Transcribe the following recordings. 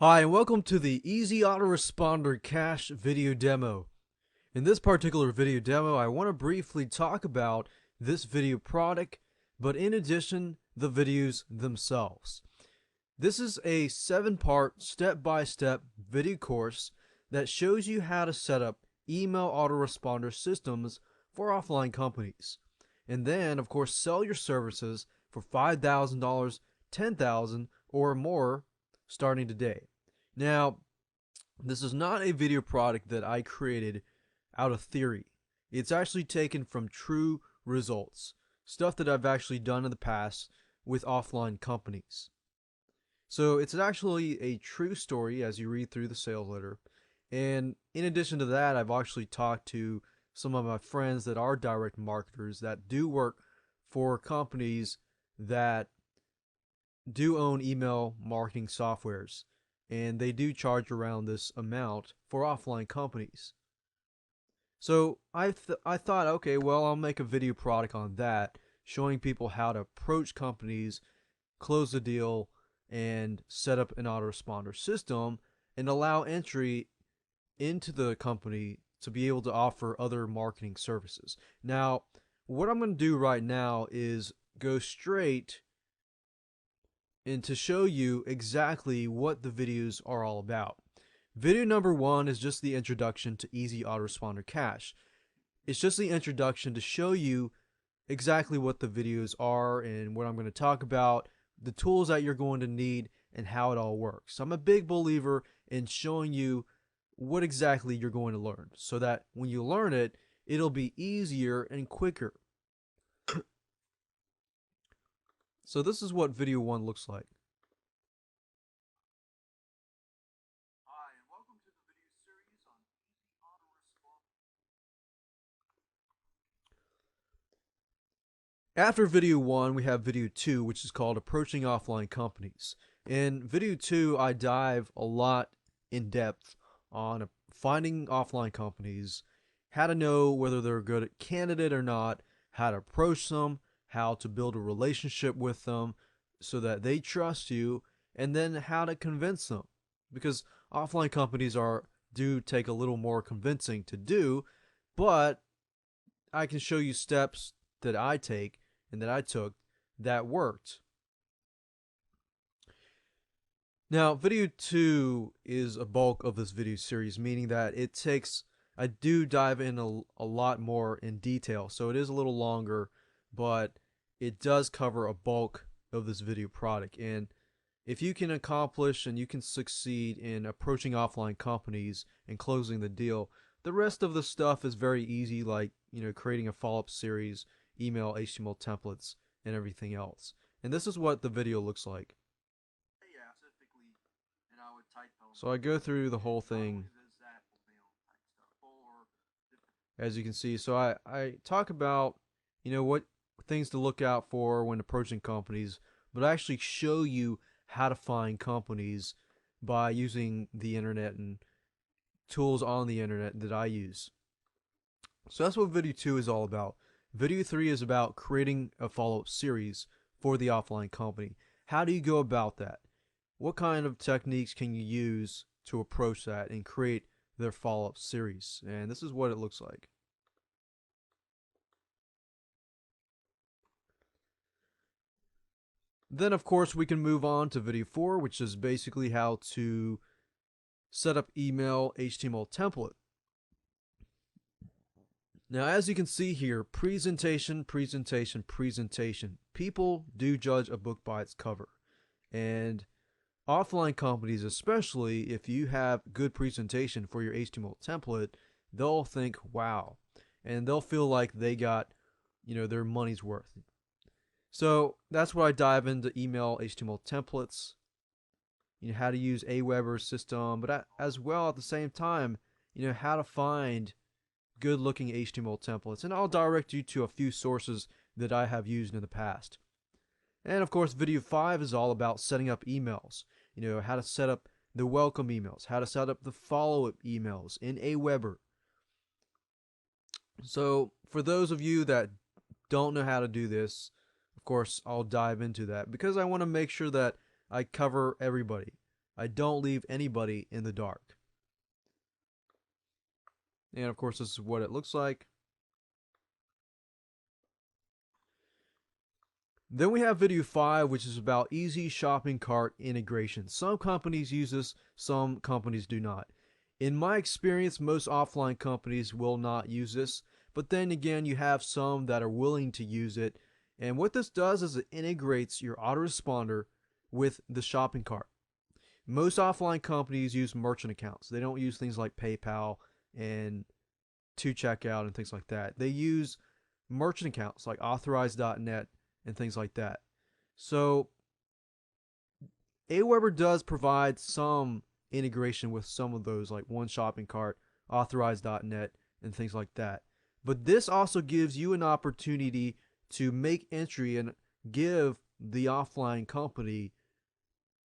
Hi, and welcome to the Easy Autoresponder Cache video demo. In this particular video demo, I want to briefly talk about this video product, but in addition, the videos themselves. This is a 7-part step-by-step video course that shows you how to set up email autoresponder systems for offline companies. And then, of course, sell your services for $5,000, $10,000, or more starting today. Now, this is not a video product that I created out of theory. It's actually taken from true results, stuff that I've actually done in the past with offline companies. So it's actually a true story as you read through the sales letter. And in addition to that, I've actually talked to some of my friends that are direct marketers that do work for companies that do own email marketing softwares, and they do charge around this amount for offline companies. So I thought, okay, well, I'll make a video product on that, showing people how to approach companies, close the deal, and set up an autoresponder system and allow entry into the company to be able to offer other marketing services. Now, what I'm going to do right now is go straight and to show you exactly what the videos are all about. Video number 1 is just the introduction to Easy Autoresponder Cache. It's just the introduction to show you exactly what the videos are and what I'm going to talk about, the tools that you're going to need, and how it all works. I'm a big believer in showing you what exactly you're going to learn so that when you learn it, it'll be easier and quicker. So this is what video 1 looks like. Hi, and welcome to the video series on Easy Autoresponder. After video 1, we have video 2, which is called Approaching Offline Companies. In video 2, I dive a lot in depth on finding offline companies, how to know whether they're a good candidate or not, how to approach them, how to build a relationship with them so that they trust you, and then how to convince them. Because offline companies do take a little more convincing to do, but I can show you steps that I take and that I took that worked. Now, video 2 is a bulk of this video series, meaning that I do dive in a lot more in detail, so it is a little longer, but it does cover a bulk of this video product. And if you can accomplish and you can succeed in approaching offline companies and closing the deal, the rest of the stuff is very easy, like, creating a follow-up series, email, HTML templates, and everything else. And this is what the video looks like. So I go through the whole thing, as you can see. So I talk about, what things to look out for when approaching companies, but I actually show you how to find companies by using the internet and tools on the internet that I use. So that's what video 2 is all about. Video 3 is about creating a follow-up series for the offline company. How do you go about that? What kind of techniques can you use to approach that and create their follow-up series? And this is what it looks like. Then, of course, we can move on to video 4, which is basically how to set up email HTML template. Now, as you can see here, presentation, presentation, presentation. People do judge a book by its cover. And offline companies, especially if you have good presentation for your HTML template, they'll think, wow. And they'll feel like they got, their money's worth. So that's where I dive into email HTML templates, how to use Aweber's system, but as well at the same time, how to find good looking HTML templates. And I'll direct you to a few sources that I have used in the past. And of course, video 5 is all about setting up emails, how to set up the welcome emails, how to set up the follow-up emails in Aweber. So for those of you that don't know how to do this, of course, I'll dive into that because I want to make sure that I cover everybody. I don't leave anybody in the dark. And of course, this is what it looks like. Then we have video 5, which is about easy shopping cart integration. Some companies use this, some companies do not. In my experience, most offline companies will not use this, but then again, you have some that are willing to use it. And what this does is it integrates your autoresponder with the shopping cart. Most offline companies use merchant accounts. They don't use things like PayPal and to checkout and things like that. They use merchant accounts like Authorize.net and things like that. So Aweber does provide some integration with some of those, like One Shopping Cart, Authorize.net, and things like that. But this also gives you an opportunity to make entry and give the offline company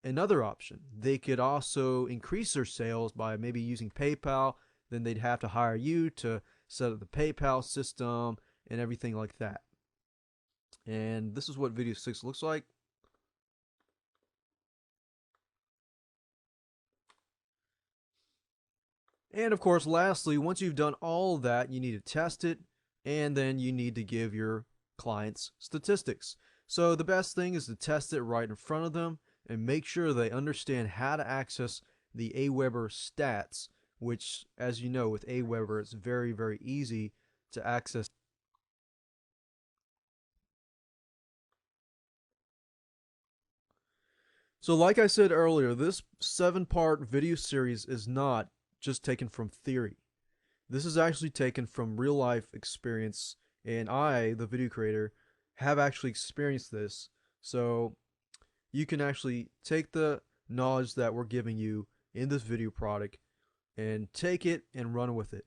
another option. They could also increase their sales by maybe using PayPal. Then they'd have to hire you to set up the PayPal system and everything like that. And this is what video 6 looks like. And of course, lastly, once you've done all of that, you need to test it, and then you need to give your clients statistics. So the best thing is to test it right in front of them and make sure they understand how to access the Aweber stats, which, as you know, with Aweber, it's very, very easy to access. So like I said earlier, this 7-part video series is not just taken from theory. This is actually taken from real life experience, and I, the video creator, have actually experienced this. So you can actually take the knowledge that we're giving you in this video product and take it and run with it.